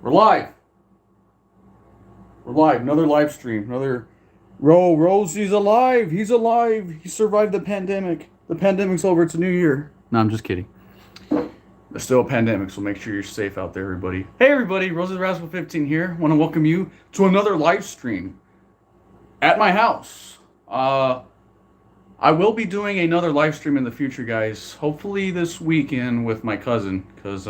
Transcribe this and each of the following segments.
We're live. We're live. Another live stream. Another. Rosy's alive. He's alive. He survived the pandemic. The pandemic's over. It's a new year. No, I'm just kidding. There's still a pandemic, so make sure you're safe out there, everybody. Hey, everybody. Rosy the Rascal 15 here. Want to welcome you to another live stream at my house. I will be doing another live stream in the future, guys. Hopefully this weekend with my cousin, because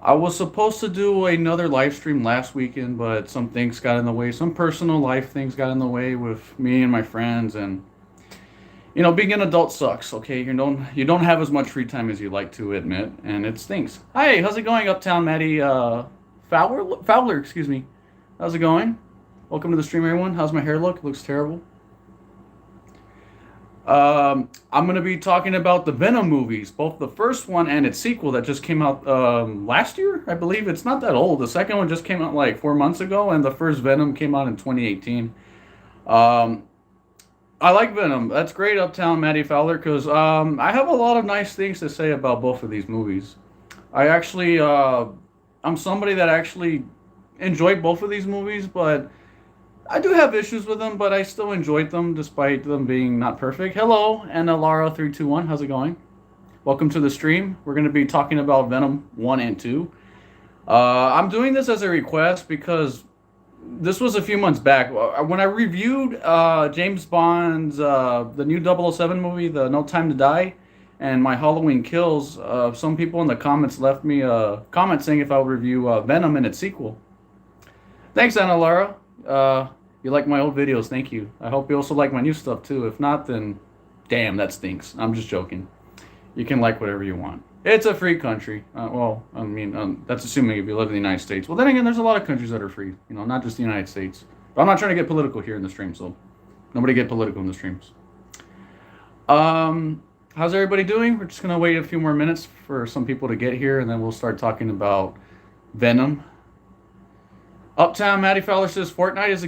I was supposed to do another live stream last weekend, but some things got in the way. Some personal life things got in the way with me and my friends, and being an adult sucks. Okay, you don't have as much free time as you like to admit, and it stinks. Hi, how's it going, Uptown Maddie? Fowler, excuse me. How's it going? Welcome to the stream, everyone. How's my hair look? It looks terrible. I'm going to be talking about the Venom movies, both the first one and its sequel that just came out last year, I believe. It's not that old. The second one just came out like 4 months ago, and the first Venom came out in 2018. I like Venom. That's great, Uptown Maddie Fowler, because I have a lot of nice things to say about both of these movies. I'm somebody that actually enjoyed both of these movies, but I do have issues with them, but I still enjoyed them despite them being not perfect. Hello, and Lara321, how's it going? Welcome to the stream. We're going to be talking about Venom 1 and 2. I'm doing this as a request because this was a few months back. When I reviewed James Bond's, the new 007 movie, the No Time to Die, and my Halloween Kills, some people in the comments left me a comment saying if I would review Venom and its sequel. Thanks, Anna Lara. You like my old videos, thank you. I hope you also like my new stuff too. If not, then damn, that stinks. I'm just joking. You can like whatever you want. It's a free country. That's assuming if you live in the United States. Well, then again, there's a lot of countries that are free. Not just the United States. But I'm not trying to get political here in the stream, so nobody get political in the streams. How's everybody doing? We're just gonna wait a few more minutes for some people to get here, and then we'll start talking about Venom. Uptown Matty Fowler says Fortnite is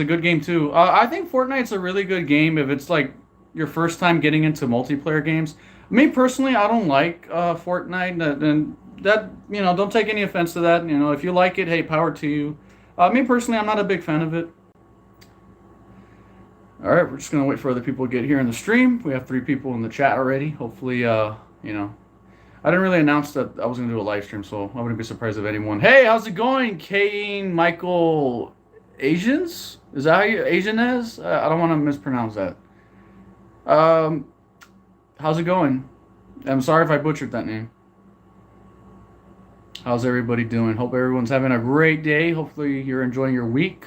a good game too. I think Fortnite's a really good game if it's like your first time getting into multiplayer games. Me personally, I don't like Fortnite, and that don't take any offense to that. If you like it, hey, power to you. Me personally, I'm not a big fan of it. All right, we're just gonna wait for other people to get here in the stream. We have 3 people in the chat already. Hopefully, I didn't really announce that I was going to do a live stream, so I wouldn't be surprised if anyone... Hey, how's it going, Kane Michael Asians? Is that how you... Asianez? I don't want to mispronounce that. How's it going? I'm sorry if I butchered that name. How's everybody doing? Hope everyone's having a great day. Hopefully you're enjoying your week.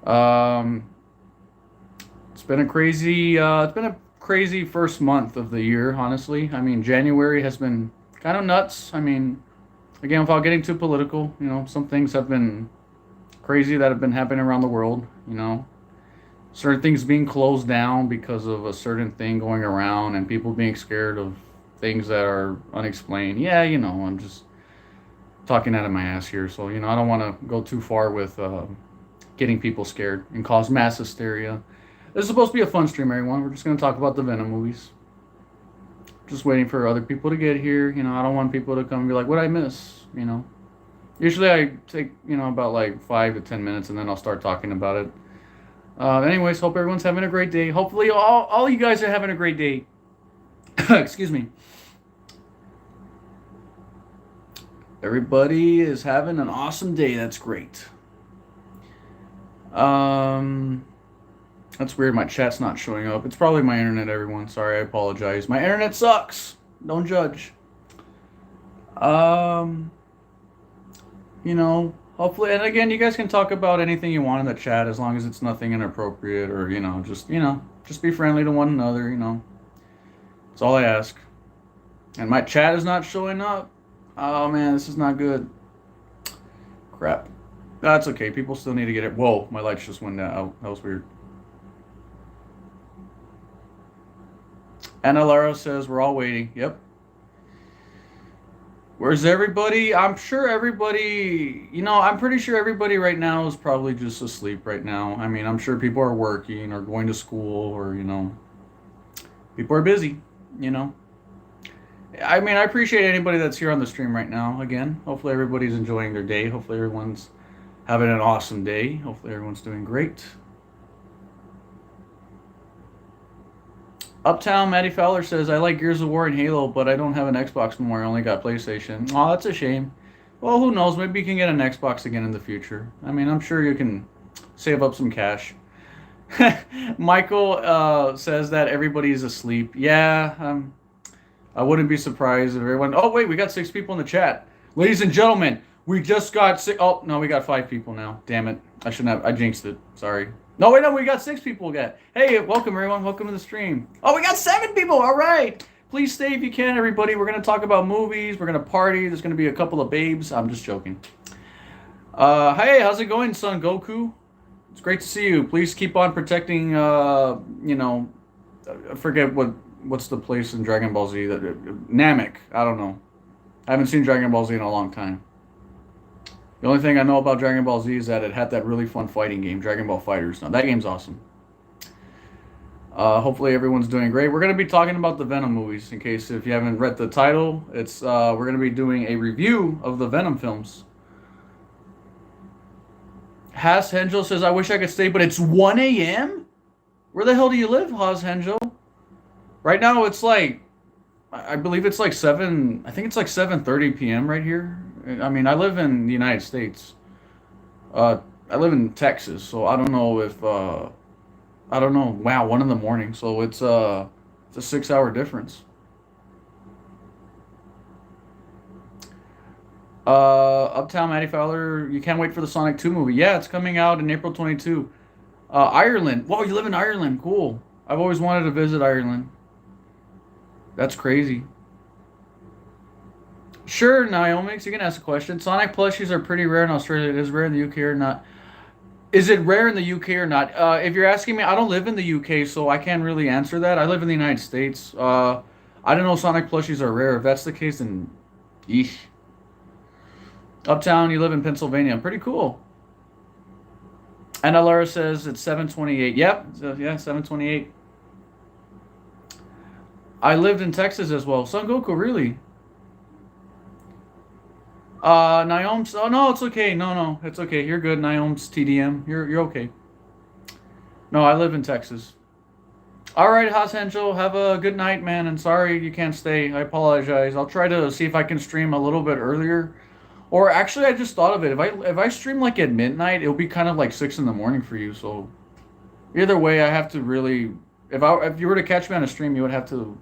It's been a crazy first month of the year, honestly. January has been kind of nuts. Again, without getting too political, some things have been crazy that have been happening around the world, certain things being closed down because of a certain thing going around and people being scared of things that are unexplained. Yeah, I'm just talking out of my ass here, so, I don't want to go too far with getting people scared and cause mass hysteria. This is supposed to be a fun stream, everyone. We're just going to talk about the Venom movies. Just waiting for other people to get here. I don't want people to come and be like, what'd I miss? Usually I take, about like 5 to 10 minutes and then I'll start talking about it. Anyways, hope everyone's having a great day. Hopefully all you guys are having a great day. Excuse me. Everybody is having an awesome day. That's great. That's weird, my chat's not showing up. It's probably my internet, everyone. Sorry, I apologize. My internet sucks. Don't judge. Hopefully, and again, you guys can talk about anything you want in the chat as long as it's nothing inappropriate or, just be friendly to one another, That's all I ask. And my chat is not showing up. Oh, man, this is not good. Crap. That's okay. People still need to get it. Whoa, my lights just went out. That was weird. Anna Lara says, we're all waiting. Yep. Where's everybody? I'm sure everybody, I'm pretty sure everybody right now is probably just asleep right now. I'm sure people are working or going to school or, people are busy, I mean, I appreciate anybody that's here on the stream right now. Again, hopefully everybody's enjoying their day. Hopefully everyone's having an awesome day. Hopefully everyone's doing great. Uptown Matty Fowler says, I like Gears of War and Halo, but I don't have an Xbox anymore. I only got PlayStation. Oh, that's a shame. Well, who knows? Maybe you can get an Xbox again in the future. I mean, I'm sure you can save up some cash. Michael says that everybody's asleep. Yeah, I wouldn't be surprised if everyone. Oh, wait, we got 6 people in the chat. Ladies and gentlemen, we just got 6. Oh, no, we got 5 people now. Damn it. I shouldn't have. I jinxed it. Sorry. No, wait, no, we got 6 people again. Hey, welcome, everyone. Welcome to the stream. Oh, we got 7 people. All right. Please stay if you can, everybody. We're going to talk about movies. We're going to party. There's going to be a couple of babes. I'm just joking. Hey, how's it going, Son Goku? It's great to see you. Please keep on protecting, I forget what's the place in Dragon Ball Z that Namek. I don't know. I haven't seen Dragon Ball Z in a long time. The only thing I know about Dragon Ball Z is that it had that really fun fighting game, Dragon Ball Fighters. Now that game's awesome. Hopefully everyone's doing great. We're going to be talking about the Venom movies. In case if you haven't read the title, it's we're going to be doing a review of the Venom films. Haas Hengel says, I wish I could stay, but it's 1 a.m.? Where the hell do you live, Haas Hengel? Right now it's like, I believe it's like 7, I think it's like 7:30 p.m. right here. I mean, I live in the United States. I live in Texas, so I don't know if, I don't know. Wow, 1 in the morning. So it's a 6-hour difference. Uptown Matty Fowler, you can't wait for the Sonic 2 movie. Yeah, it's coming out in April 22. Ireland. Whoa, you live in Ireland. Cool. I've always wanted to visit Ireland. That's crazy. Sure, Naomi, you can ask a question. Sonic plushies are pretty rare in Australia. It is rare in the UK or not? Is it rare in the UK or not? If you're asking me, I don't live in the UK, so I can't really answer that. I live in the United States. I don't know if Sonic plushies are rare. If that's the case, then eesh. Uptown, you live in Pennsylvania. Pretty cool. And Alara says it's 7:28. Yep, so, yeah, 7:28. I lived in Texas as well. Son Goku, really? Naom's. Oh no, it's okay. No, it's okay. You're good. Naom's TDM. You're okay. No, I live in Texas. All right, Hasenjo, have a good night, man. And sorry you can't stay. I apologize. I'll try to see if I can stream a little bit earlier. Or actually, I just thought of it. If I stream like at midnight, it'll be kind of like 6 in the morning for you. So either way, I have to really. If you were to catch me on a stream, you would have to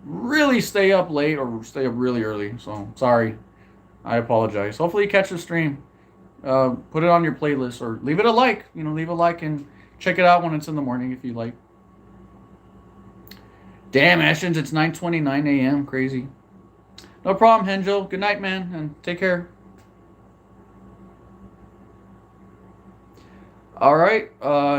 really stay up late or stay up really early. So sorry. I apologize. Hopefully you catch the stream. Put it on your playlist or leave it a like. Leave a like and check it out when it's in the morning if you like. Damn, Ashens, it's 9:29 a.m. Crazy. No problem, Henjo. Good night, man, and take care. All right,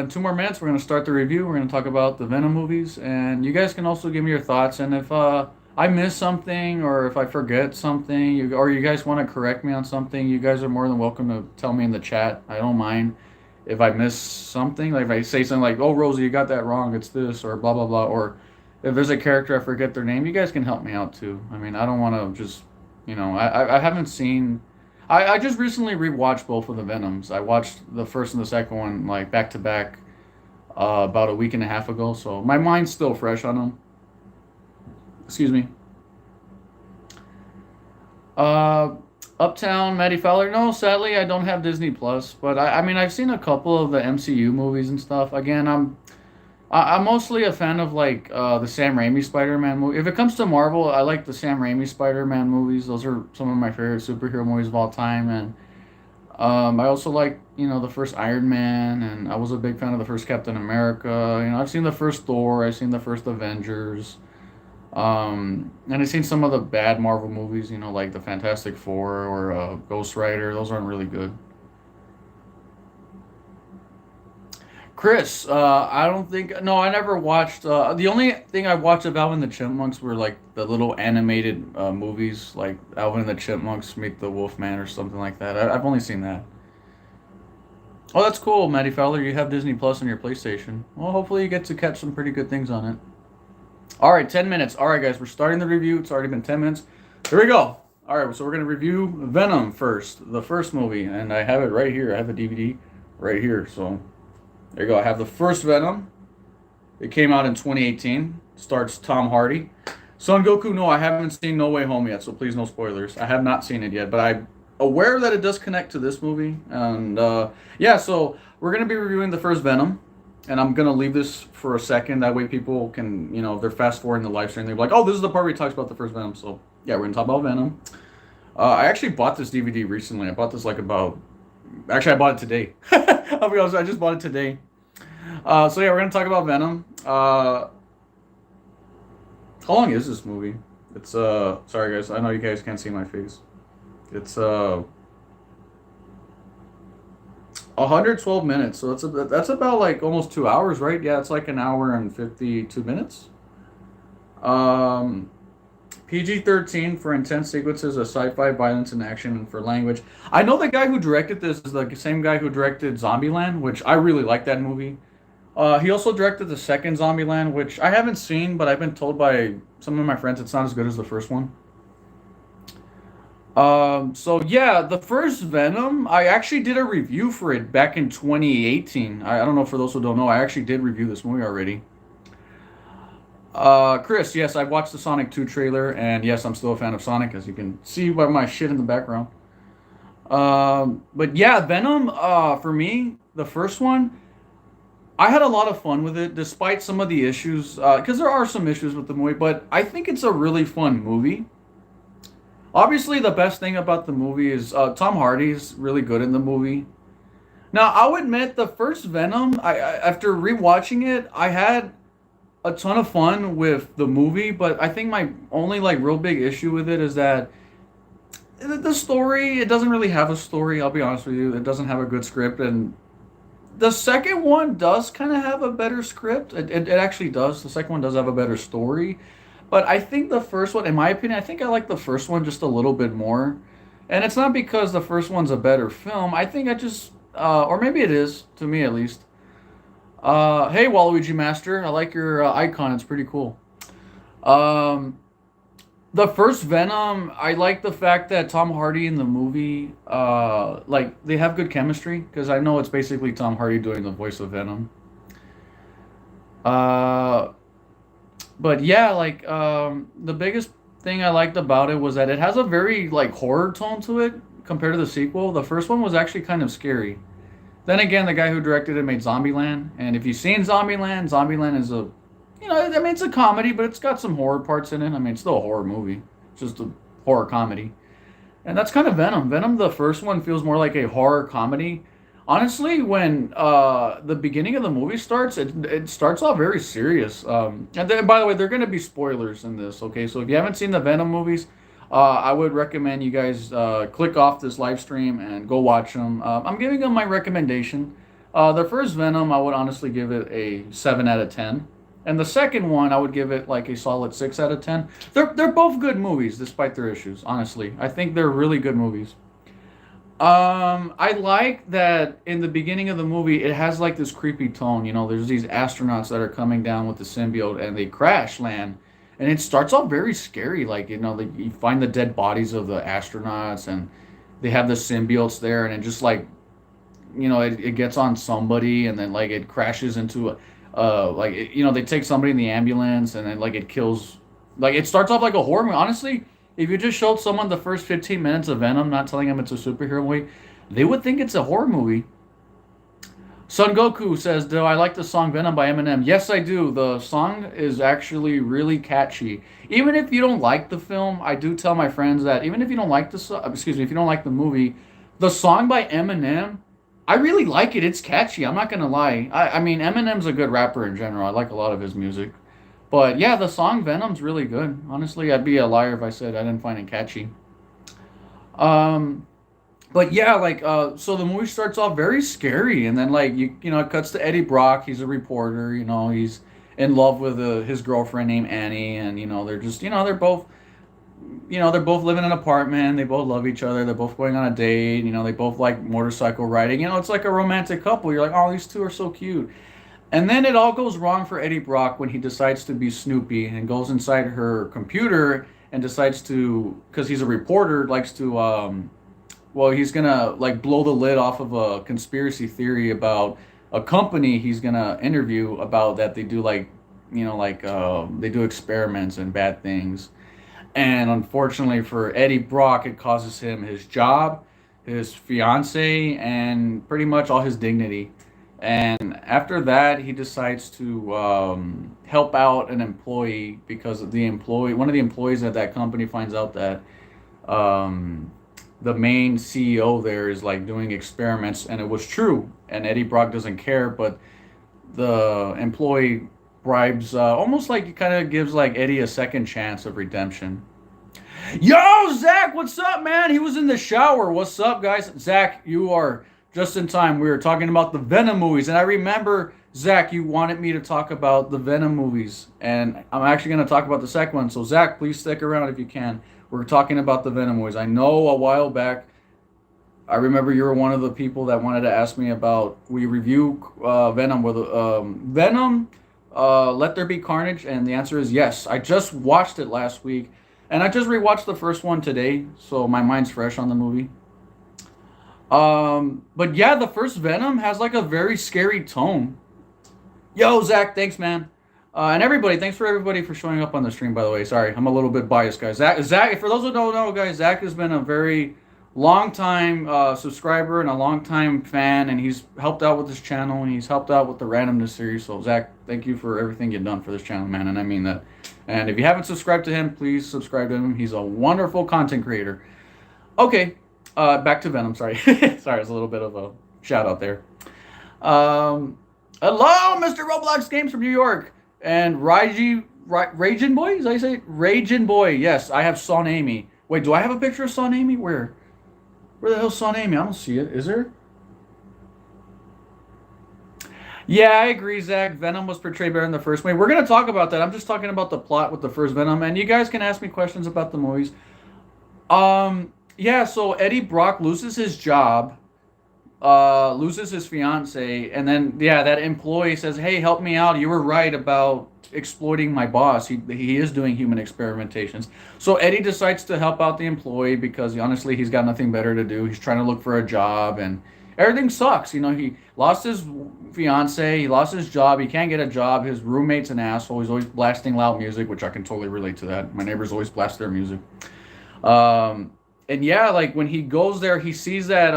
in 2 more minutes, we're going to start the review. We're going to talk about the Venom movies, and you guys can also give me your thoughts. And if I miss something or if I forget something, or you guys want to correct me on something, you guys are more than welcome to tell me in the chat. I don't mind if I miss something. Like if I say something like, oh, Rosie, you got that wrong. It's this or blah, blah, blah. Or if there's a character I forget their name, you guys can help me out too. I mean, I don't want to just, I haven't seen... I just recently rewatched both of the Venoms. I watched the first and the second one like back to back about a week and a half ago. So my mind's still fresh on them. Excuse me. Uptown, Matty Fowler. No, sadly, I don't have Disney Plus. But I mean, I've seen a couple of the MCU movies and stuff. Again, I'm mostly a fan of like the Sam Raimi Spider-Man movie. If it comes to Marvel, I like the Sam Raimi Spider-Man movies. Those are some of my favorite superhero movies of all time. And I also like the first Iron Man, and I was a big fan of the first Captain America. I've seen the first Thor. I've seen the first Avengers. And I've seen some of the bad Marvel movies. Like the Fantastic Four or Ghost Rider. Those aren't really good. Chris, I don't think... No, I never watched... the only thing I watched of Alvin and the Chipmunks were, like, the little animated movies, like Alvin and the Chipmunks Meet the Wolfman or something like that. I've only seen that. Oh, that's cool, Matty Fowler. You have Disney Plus on your PlayStation. Well, hopefully you get to catch some pretty good things on it. All right, 10 minutes. All right, guys, we're starting the review. It's already been 10 minutes. Here we go. All right, so we're going to review Venom first, the first movie. And I have it right here. I have the DVD right here. So there you go. I have the first Venom. It came out in 2018. Starts Tom Hardy. Son Goku, no, I haven't seen No Way Home yet, so please no spoilers. I have not seen it yet, but I'm aware that it does connect to this movie. And yeah, so we're going to be reviewing the first Venom. And I'm going to leave this for a second. That way people can, if they're fast forwarding the live stream, they're like, oh, this is the part where he talks about the first Venom. So yeah, we're going to talk about Venom. I actually bought this DVD recently. I bought this like about. Actually, I bought it today. I'll be honest, I just bought it today. So yeah, we're gonna talk about Venom. How long is this movie? It's sorry guys, I know you guys can't see my face. It's 112 minutes, so that's about like almost 2 hours, right? Yeah, it's like an hour and 52 minutes. Um, PG-13 for intense sequences of sci-fi violence and action, and for language. I know the guy who directed this is the same guy who directed Zombieland, which I really like that movie. He also directed the second Zombieland, which I haven't seen, but I've been told by some of my friends it's not as good as the first one. So yeah, the first Venom, I actually did a review for it back in 2018. I don't know, for those who don't know, I actually did review this movie already. Chris, yes, I watched the Sonic 2 trailer, and yes, I'm still a fan of Sonic, as you can see by my shit in the background. But yeah, Venom, for me, the first one, I had a lot of fun with it, despite some of the issues, because there are some issues with the movie, but I think it's a really fun movie. Obviously, the best thing about the movie is Tom Hardy's really good in the movie. Now, I'll admit, the first Venom, after rewatching it, I had a ton of fun with the movie, but I think my only like real big issue with it is that the story, it doesn't really have a story. I'll be honest with you, it doesn't have a good script, and the second one does kind of have a better script. It actually does. The second one does have a better story. But I think the first one, in my opinion, I think I like the first one just a little bit more. And it's not because the first one's a better film. I think I just, or maybe it is, to me at least. Hey, Waluigi Master, I like your icon. It's pretty cool. Um, the first Venom, I like the fact that Tom Hardy in the movie, like they have good chemistry because I know it's basically Tom Hardy doing the voice of Venom. Uh, but yeah, like the biggest thing I liked about it was that it has a very like horror tone to it compared to the sequel. The first one was actually kind of scary. Then again, the guy who directed it made Zombieland, and if you've seen Zombieland, Zombieland is a, I mean, it's a comedy, but it's got some horror parts in it. I mean, it's still a horror movie, it's just a horror comedy, and that's kind of Venom. Venom, the first one, feels more like a horror comedy. Honestly, when the beginning of the movie starts, it starts off very serious. And then, by the way, there are going to be spoilers in this. Okay, so if you haven't seen the Venom movies, I would recommend you guys click off this live stream and go watch them. I'm giving them my recommendation. The first Venom, I would honestly give it a 7 out of 10, and the second one, I would give it like a solid 6 out of 10. They're both good movies, despite their issues. Honestly, I think they're really good movies. I like that in the beginning of the movie, it has like this creepy tone. There's these astronauts that are coming down with the symbiote and they crash land. And it starts off very scary. Like, you find the dead bodies of the astronauts and they have the symbiotes there. And it just like, it gets on somebody and then like it crashes into like, they take somebody in the ambulance and then like it kills. Like, it starts off like a horror movie. Honestly, if you just showed someone the first 15 minutes of Venom, not telling them it's a superhero movie, they would think it's a horror movie. Son Goku says, "Do I like the song Venom by Eminem?" Yes, I do. The song is actually really catchy. Even if you don't like the film, I do tell my friends that even if you don't like excuse me, if you don't like the movie, the song by Eminem, I really like it. It's catchy. I'm not gonna lie. I mean, Eminem's a good rapper in general. I like a lot of his music. But yeah, the song Venom's really good. Honestly, I'd be a liar if I said I didn't find it catchy. Um, but yeah, like so the movie starts off very scary, and then like it cuts to Eddie Brock. He's a reporter. He's in love with his girlfriend named Annie, and they're just they're both living in an apartment. They both love each other. They're both going on a date. They both like motorcycle riding. It's like a romantic couple. You're like, oh, these two are so cute. And then it all goes wrong for Eddie Brock when he decides to be Snoopy and goes inside her computer and decides to, because he's a reporter, likes to, well, he's gonna like blow the lid off of a conspiracy theory about a company he's gonna interview about that they do like, they do experiments and bad things. And unfortunately for Eddie Brock, it causes him his job, his fiance, and pretty much all his dignity. And after that, he decides to help out an employee because one of the employees at that company finds out that um, the main CEO there is like doing experiments, and it was true. And Eddie Brock doesn't care, but the employee bribes, almost like it kind of gives like Eddie a second chance of redemption. Yo, Zach, what's up, man? He was in the shower. What's up, guys? Zach, you are just in time. We were talking about the Venom movies, and I remember, Zach, you wanted me to talk about the Venom movies, and I'm actually going to talk about the second one. So, Zach, please stick around if you can. We're talking about the Venom movies. I know a while back, I remember you were one of the people that wanted to ask me about we review Venom with Venom. Let There Be Carnage, and the answer is yes. I just watched it last week, and I just rewatched the first one today, so my mind's fresh on the movie. But yeah, the first Venom has like a very scary tone. Yo, Zach, thanks, man. And everybody, thanks for everybody for showing up on the stream. By the way, sorry, I'm a little bit biased, guys. Zach, for those who don't know, guys, Zach has been a very long time subscriber and a long time fan, and he's helped out with this channel and he's helped out with the randomness series. So, Zach, thank you for everything you've done for this channel, man, and I mean that. And if you haven't subscribed to him, please subscribe to him. He's a wonderful content creator. Okay, back to Venom. Sorry, sorry, it's a little bit of a shout out there. Hello, Mr. Roblox Games from New York. And Raging Boy? Is that how you say it? Raging Boy. Yes, I have Son Amy. Wait, do I have a picture of Son Amy? Where? Where the hell's Son Amy? I don't see it. Is there? Yeah, I agree, Zach. Venom was portrayed better in the first movie. We're going to talk about that. I'm just talking about the plot with the first Venom. And you guys can ask me questions about the movies. Yeah, so Eddie Brock loses his job, loses his fiance, and then yeah, that employee says, "Hey, help me out. You were right about exploiting my boss. He is doing human experimentations." So Eddie decides to help out the employee because honestly, he's got nothing better to do. He's trying to look for a job, and everything sucks. You know, he lost his fiance, he lost his job, he can't get a job. His roommate's an asshole. He's always blasting loud music, which I can totally relate to that. My neighbors always blast their music. Um, and yeah, like when he goes there, he sees that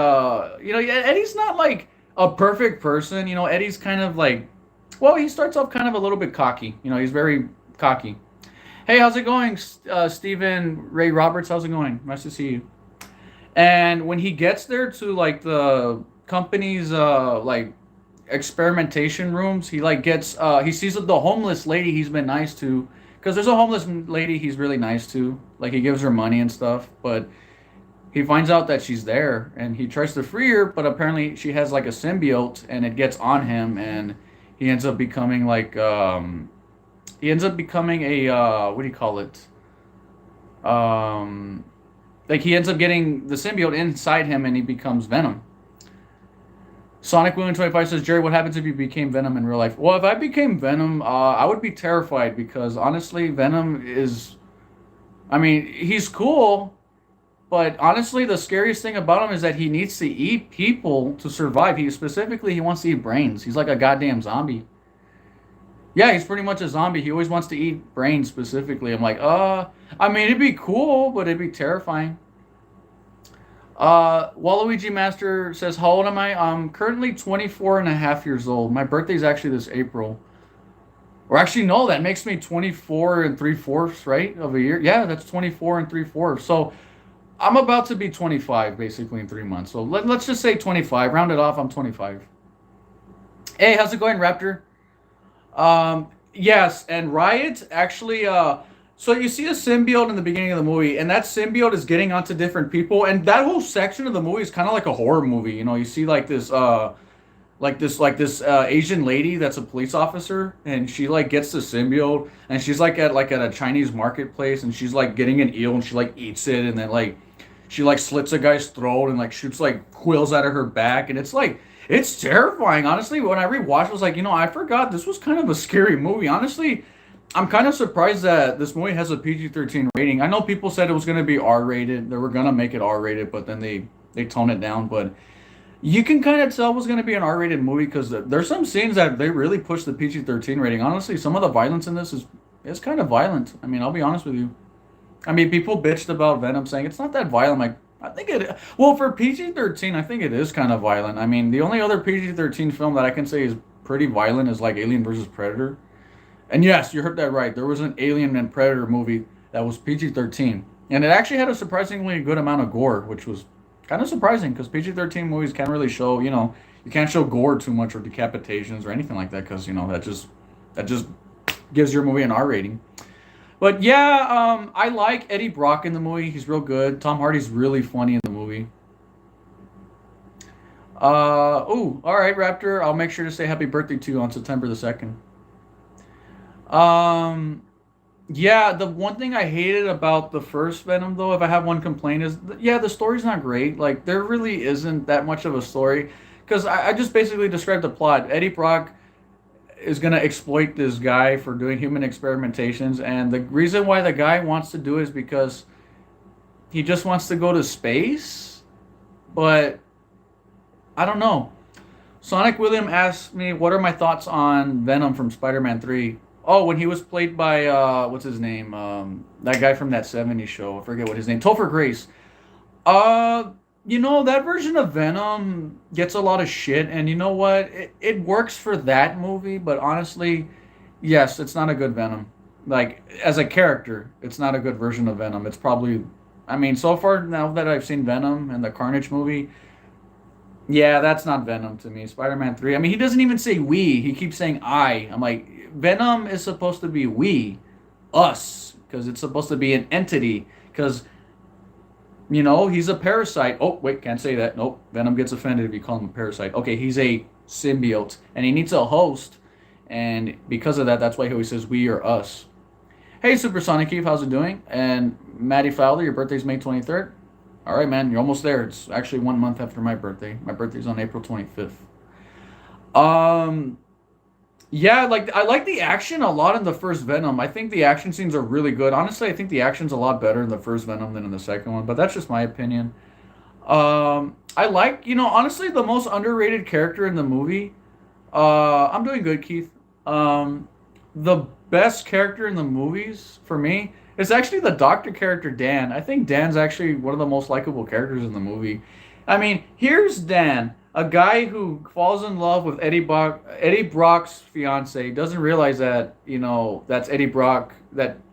Eddie's not like a perfect person. You know, Eddie's kind of like, well, he starts off kind of a little bit cocky. You know, he's very cocky. Hey, how's it going, Stephen Ray Roberts? How's it going? Nice to see you. And when he gets there to like the company's like experimentation rooms, he like gets he sees the homeless lady he's been nice to, because there's a homeless lady he's really nice to, like he gives her money and stuff, but he finds out that she's there and he tries to free her, but apparently she has like a symbiote and it gets on him, and he ends up becoming like a what do you call it, like he ends up getting the symbiote inside him and he becomes Venom. Sonic William 25 says, Jerry, what happens if you became Venom in real life? Well, if I became Venom, I would be terrified because honestly, Venom is, I mean, he's cool, but honestly, the scariest thing about him is that he needs to eat people to survive. He wants to eat brains. He's like a goddamn zombie. Yeah, he's pretty much a zombie. He always wants to eat brains specifically. I'm like, I mean, it'd be cool, but it'd be terrifying. Waluigi Master says, how old am I? I'm currently 24 and a half years old. My birthday's actually this April. Or actually, no, that makes me 24 and 3/4, right, of a year. Yeah, that's 24 and 3/4. So I'm about to be 25, basically, in 3 months. So let's just say 25. Round it off, I'm 25. Hey, how's it going, Raptor? Yes, and Riot actually, so you see a symbiote in the beginning of the movie, and that symbiote is getting onto different people, and that whole section of the movie is kind of like a horror movie. You know, you see like this Asian lady that's a police officer, and she like gets the symbiote, and she's like at a Chinese marketplace, and she's like getting an eel, and she like eats it, and then like she like slits a guy's throat and like shoots like quills out of her back, and it's like it's terrifying. Honestly, when I rewatched, I was like, I forgot this was kind of a scary movie. Honestly, I'm kind of surprised that this movie has a PG-13 rating. I know people said it was going to be R-rated. They were going to make it R-rated, but then they toned it down. But you can kind of tell it was going to be an R-rated movie because there's some scenes that they really push the PG-13 rating. Honestly, some of the violence in this is kind of violent. I mean, I'll be honest with you. I mean, people bitched about Venom saying it's not that violent. Like, I think it. Well, for PG-13, I think it is kind of violent. I mean, the only other PG-13 film that I can say is pretty violent is like Alien versus Predator. And yes, you heard that right. There was an Alien and Predator movie that was PG-13, and it actually had a surprisingly good amount of gore, which was kind of surprising because PG-13 movies can't really show. You can't show gore too much or decapitations or anything like that because that just gives your movie an R rating. But yeah, I like Eddie Brock in the movie. He's real good. Tom Hardy's really funny in the movie. All right, Raptor. I'll make sure to say happy birthday to you on September the 2nd. Um, yeah, the one thing I hated about the first Venom, though, if I have one complaint, is yeah, the story's not great. Like, there really isn't that much of a story. Because I just basically described the plot. Eddie Brock is going to exploit this guy for doing human experimentations. And the reason why the guy wants to do it is because he just wants to go to space. But I don't know. Sonic William asked me, what are my thoughts on Venom from Spider Man 3? Oh, when he was played by, what's his name? That guy from that '70s show. I forget what his name. Topher Grace. Uh, that version of Venom gets a lot of shit, and you know what? It works for that movie, but honestly, yes, it's not a good Venom. Like, as a character, it's not a good version of Venom. It's probably, I mean, so far now that I've seen Venom and the Carnage movie, yeah, that's not Venom to me. Spider-Man 3. I mean, he doesn't even say we. He keeps saying I. I'm like, Venom is supposed to be we, us, because it's supposed to be an entity. Because, he's a parasite. Oh, wait, can't say that. Nope. Venom gets offended if you call him a parasite. Okay, he's a symbiote, and he needs a host. And because of that, that's why he always says we or us. Hey, Supersonic Eve, how's it doing? And Maddie Fowler, your birthday's May 23rd. All right, man, you're almost there. It's actually 1 month after my birthday. My birthday's on April 25th. Um, yeah, like I like the action a lot in the first Venom. I think the action scenes are really good. Honestly, I think the action's a lot better in the first Venom than in the second one, but that's just my opinion. I like, honestly, the most underrated character in the movie. I'm doing good, Keith. The best character in the movies for me is actually the doctor character Dan. I think Dan's actually one of the most likable characters in the movie. I mean, here's Dan, a guy who falls in love with Eddie Brock's fiance. Doesn't realize that that's Eddie Brock.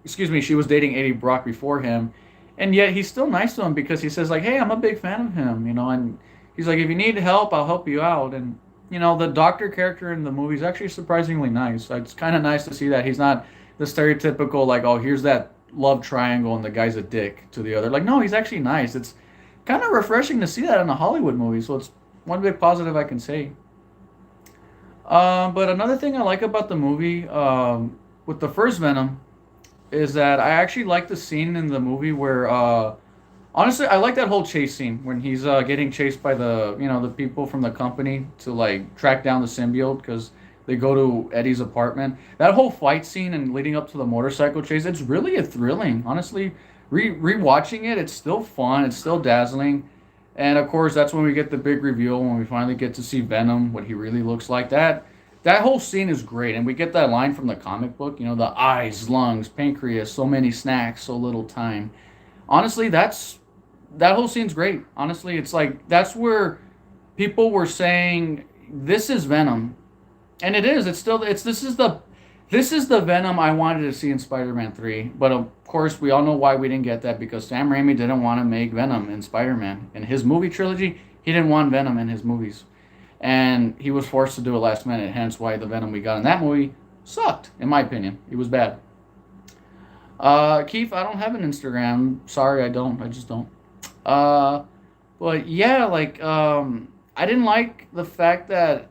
Excuse me, she was dating Eddie Brock before him, and yet he's still nice to him because he says like, "Hey, I'm a big fan of him," and he's like, "If you need help, I'll help you out." And the doctor character in the movie is actually surprisingly nice. It's kind of nice to see that he's not the stereotypical like, "Oh, here's that love triangle and the guy's a dick" to the other. Like, no, he's actually nice. It's kind of refreshing to see that in a Hollywood movie. So it's one big positive I can say. But another thing I like about the movie with the first Venom is that I actually like the scene in the movie where honestly, I like that whole chase scene when he's getting chased by the people from the company to like track down the symbiote because they go to Eddie's apartment. That whole fight scene and leading up to the motorcycle chase, it's really a thrilling. Honestly, rewatching it, it's still fun. It's still dazzling. And of course, that's when we get the big reveal when we finally get to see Venom, what he really looks like. That whole scene is great, and we get that line from the comic book. The eyes, lungs, pancreas, so many snacks, so little time. Honestly, that whole scene's great. Honestly, it's like that's where people were saying this is Venom, and it is. It's still. This is the Venom I wanted to see in Spider-Man 3. But of course, we all know why we didn't get that because Sam Raimi didn't want to make Venom in Spider-Man. In his movie trilogy, he didn't want Venom in his movies, and he was forced to do it last minute. Hence, why the Venom we got in that movie sucked, in my opinion. It was bad. Keith, I don't have an Instagram. Sorry, I don't. I just don't. Uh, but yeah, like I didn't like the fact that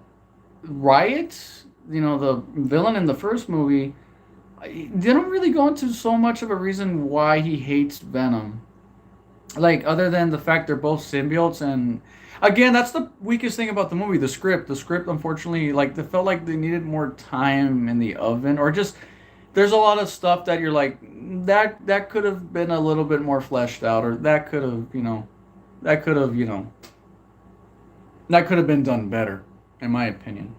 Riot, the villain in the first movie, they don't really go into so much of a reason why he hates Venom. Like, other than the fact they're both symbiotes, and again, that's the weakest thing about the movie, the script, unfortunately, like, they felt like they needed more time in the oven, or just there's a lot of stuff that you're like, that could have been a little bit more fleshed out, or that could have you know that could have been done better, in my opinion.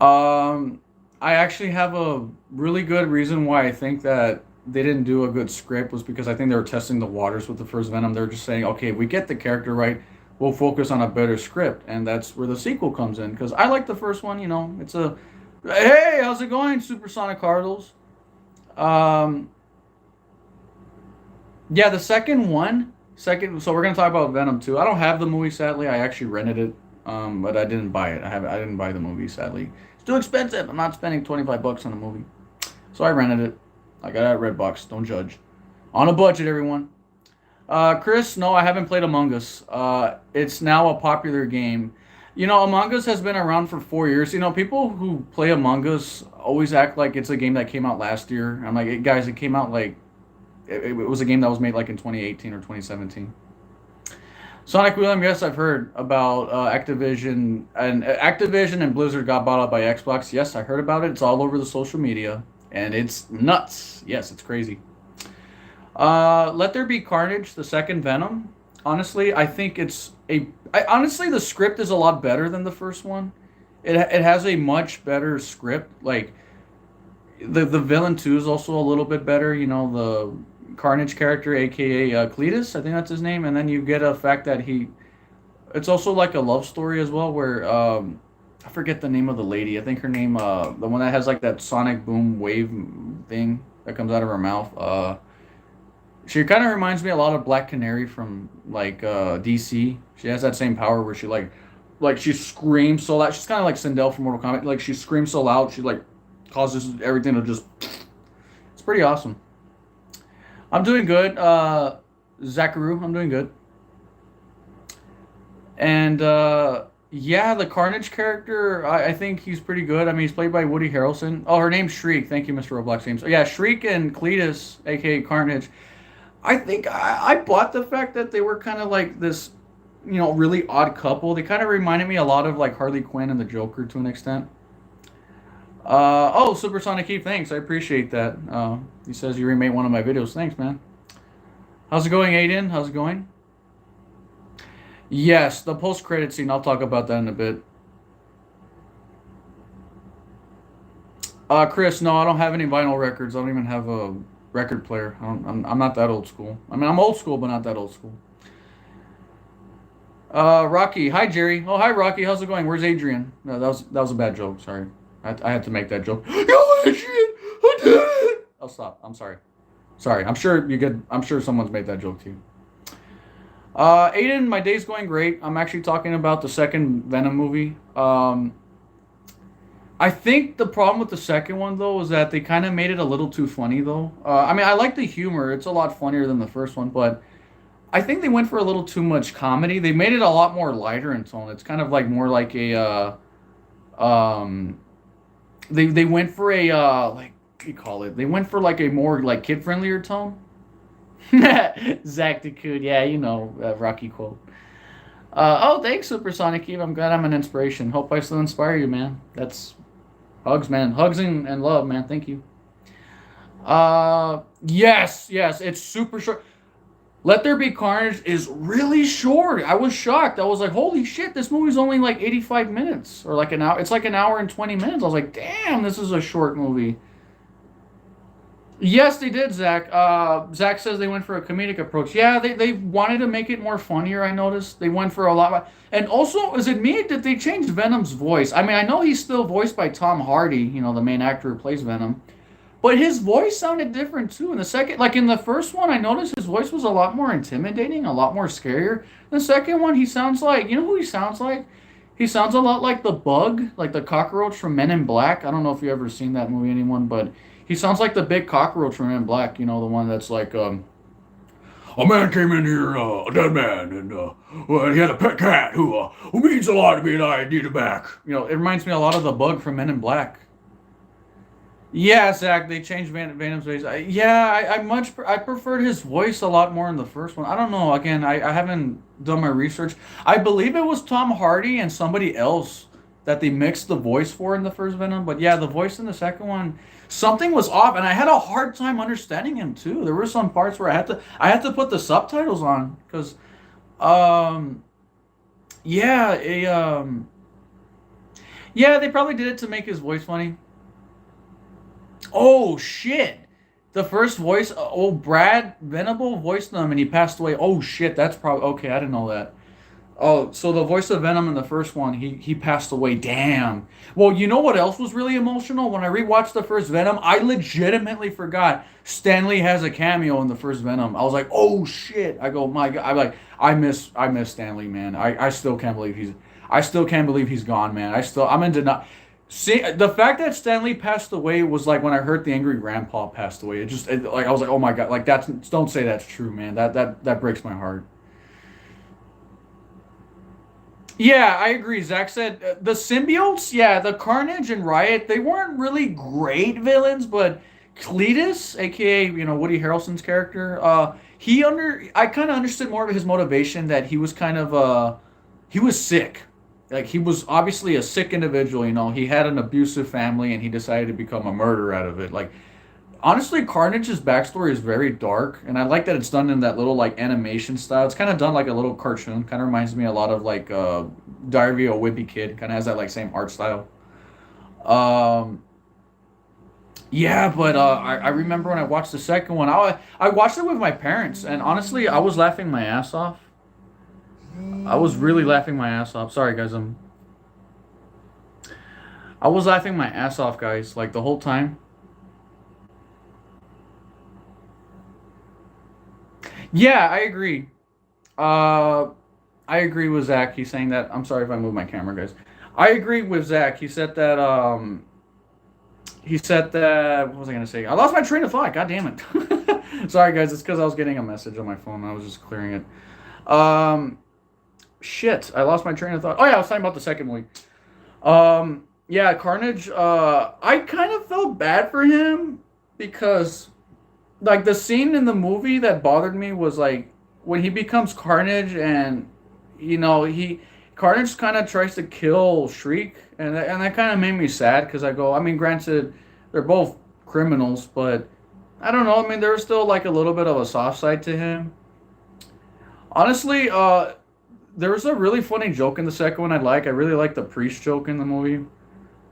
um I actually have a really good reason why I think that they didn't do a good script, was because I think they were testing the waters with the first Venom. They're just saying, okay, if we get the character right, we'll focus on a better script, and that's where the sequel comes in. Because I like the first one. It's a, hey, how's it going, Supersonic Cardinals? Um, yeah, the second. So we're gonna talk about Venom 2. I don't have the movie, sadly. I actually rented it, but I didn't buy it. I didn't buy the movie, sadly. It's too expensive. I'm not spending $25 on a movie, so I rented it. I got it at Redbox. Don't judge. On a budget, everyone. Chris, no, I haven't played Among Us. It's now a popular game. Among Us has been around for 4 years. People who play Among Us always act like it's a game that came out last year. I'm like, "Hey, guys, it came out like it was a game that was made like in 2018 or 2017." Sonic William, yes, I've heard about Activision and Blizzard got bought out by Xbox. Yes, I heard about it. It's all over the social media, and it's nuts. Yes, it's crazy. Let There Be Carnage, the second Venom. Honestly, I think honestly, the script is a lot better than the first one. It has a much better script. Like, the villain too is also a little bit better. The Carnage character, aka Cletus, I think that's his name. And then you get a fact that it's also like a love story as well, where I forget the name of the lady. I think her name, the one that has like that sonic boom wave thing that comes out of her mouth. She kind of reminds me a lot of Black Canary from like DC. She has that same power where she like she screams so loud. She's kind of like Sindel from Mortal Kombat. Like, she screams so loud, she like causes everything to just. It's pretty awesome. I'm doing good. Zachary, I'm doing good. And yeah, the Carnage character, I think he's pretty good. I mean, he's played by Woody Harrelson. Oh, her name's Shriek. Thank you, Mr. Roblox Games. So yeah, Shriek and Cletus, aka Carnage. I think I bought the fact that they were kind of like this, really odd couple. They kind of reminded me a lot of like Harley Quinn and the Joker to an extent. Oh, Supersonic Keith, thanks. I appreciate that. He says you remade one of my videos. Thanks, man. How's it going, Aiden? How's it going? Yes, the post-credit scene. I'll talk about that in a bit. Chris, no, I don't have any vinyl records. I don't even have a record player. I'm not that old school. I mean, I'm old school, but not that old school. Rocky. Hi, Jerry. Oh, hi, Rocky. How's it going? Where's Adrian? No, that was a bad joke. Sorry. I had to make that joke. Yo, Adrian, I did it. I'll stop. I'm sorry. Sorry. I'm sure someone's made that joke too. Aiden, my day's going great. I'm actually talking about the second Venom movie. I think the problem with the second one though is that they kind of made it a little too funny though. I mean, I like the humor; it's a lot funnier than the first one, but I think they went for a little too much comedy. They made it a lot more lighter in tone. It's kind of like more like a um. They went for a like, what do you call it? They went for like a more like kid friendlier tone. Zach the Coon, yeah, Rocky quote. Oh, thanks, Supersonic Eve. I'm glad I'm an inspiration. Hope I still inspire you, man. That's hugs, man. Hugs and love, man. Thank you. Yes, it's super short. Let There Be Carnage is really short. I was shocked. I was like, holy shit, this movie's only like 85 minutes or like an hour. It's like an hour and 20 minutes. I was like, damn, this is a short movie. Yes, they did, Zach. Zach says they went for a comedic approach. Yeah, they wanted to make it more funnier, I noticed. They went for a lot. And also, is it me? Did they change Venom's voice? I mean, I know he's still voiced by Tom Hardy, the main actor who plays Venom. But his voice sounded different too. In the second, like in the first one, I noticed his voice was a lot more intimidating, a lot more scarier. The second one, he sounds like, you know who he sounds like? He sounds a lot like the bug, like the cockroach from Men in Black. I don't know if you've ever seen that movie, anyone, but he sounds like the big cockroach from Men in Black. The one that's like, a man came in here, a dead man, and well, he had a pet cat who means a lot to me, and I need it back. It reminds me a lot of the bug from Men in Black. Yeah, Zach, they changed Venom's voice. Yeah, I preferred his voice a lot more in the first one. I don't know. Again, I haven't done my research. I believe it was Tom Hardy and somebody else that they mixed the voice for in the first Venom. But yeah, the voice in the second one, something was off, and I had a hard time understanding him too. There were some parts where I had to put the subtitles on because um yeah, yeah, they probably did it to make his voice funny. Oh shit! The first voice, oh Brad Venable voiced them, and he passed away. Oh shit, that's probably okay. I didn't know that. Oh, so the voice of Venom in the first one, he passed away. Damn. Well, you know what else was really emotional? When I rewatched the first Venom, I legitimately forgot Stanley has a cameo in the first Venom. I was like, oh shit. I go, my God. I'm like, I miss Stanley, man. I still can't believe he's gone, man. I'm in denial. See, the fact that Stanley passed away was like when I heard the angry grandpa passed away. Like I was like, oh my God, like that's don't say that's true, man. That breaks my heart. Yeah, I agree. Zach said the symbiotes, yeah, the Carnage and Riot, they weren't really great villains, but Cletus, aka Woody Harrelson's character, I kind of understood more of his motivation that he was kind of he was sick. Like he was obviously a sick individual. He had an abusive family and he decided to become a murderer out of it. Like honestly, Carnage's backstory is very dark, and I like that it's done in that little like animation style. It's kind of done like a little cartoon. Kind of reminds me a lot of like Diary of a Wimpy Kid. Kind of has that like same art style. Um, yeah, but I remember when I watched the second one, I watched it with my parents, and honestly, I was laughing my ass off. I was really laughing my ass off. Sorry, guys. I was laughing my ass off, guys, like the whole time. Yeah, I agree. Uh, I agree with Zach. He's saying that. I'm sorry if I move my camera, guys. I agree with Zach. He said that. He said that. What was I gonna say? I lost my train of thought. God damn it. Sorry, guys. It's because I was getting a message on my phone. I was just clearing it. Shit. I lost my train of thought. Oh yeah, I was talking about the second movie. Yeah, Carnage. I kind of felt bad for him because like the scene in the movie that bothered me was like when he becomes Carnage and he Carnage kind of tries to kill Shriek and that kind of made me sad because I go I mean granted they're both criminals but I don't know I mean there's still like a little bit of a soft side to him honestly there was a really funny joke in the second one I really like the priest joke in the movie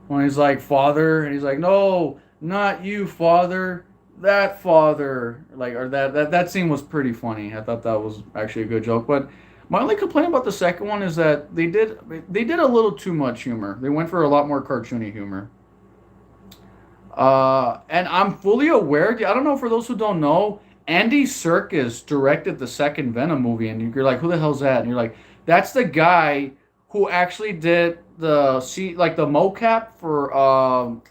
when he's like father and he's like no not you father that father like or that scene was pretty funny. I thought that was actually a good joke but my only complaint about the second one is that they did a little too much humor. They went for a lot more cartoony humor. And I'm fully aware. I don't know for those who don't know, Andy Serkis directed the second Venom movie, and you're like, who the hell's that? And you're like, that's the guy who actually did like the mocap for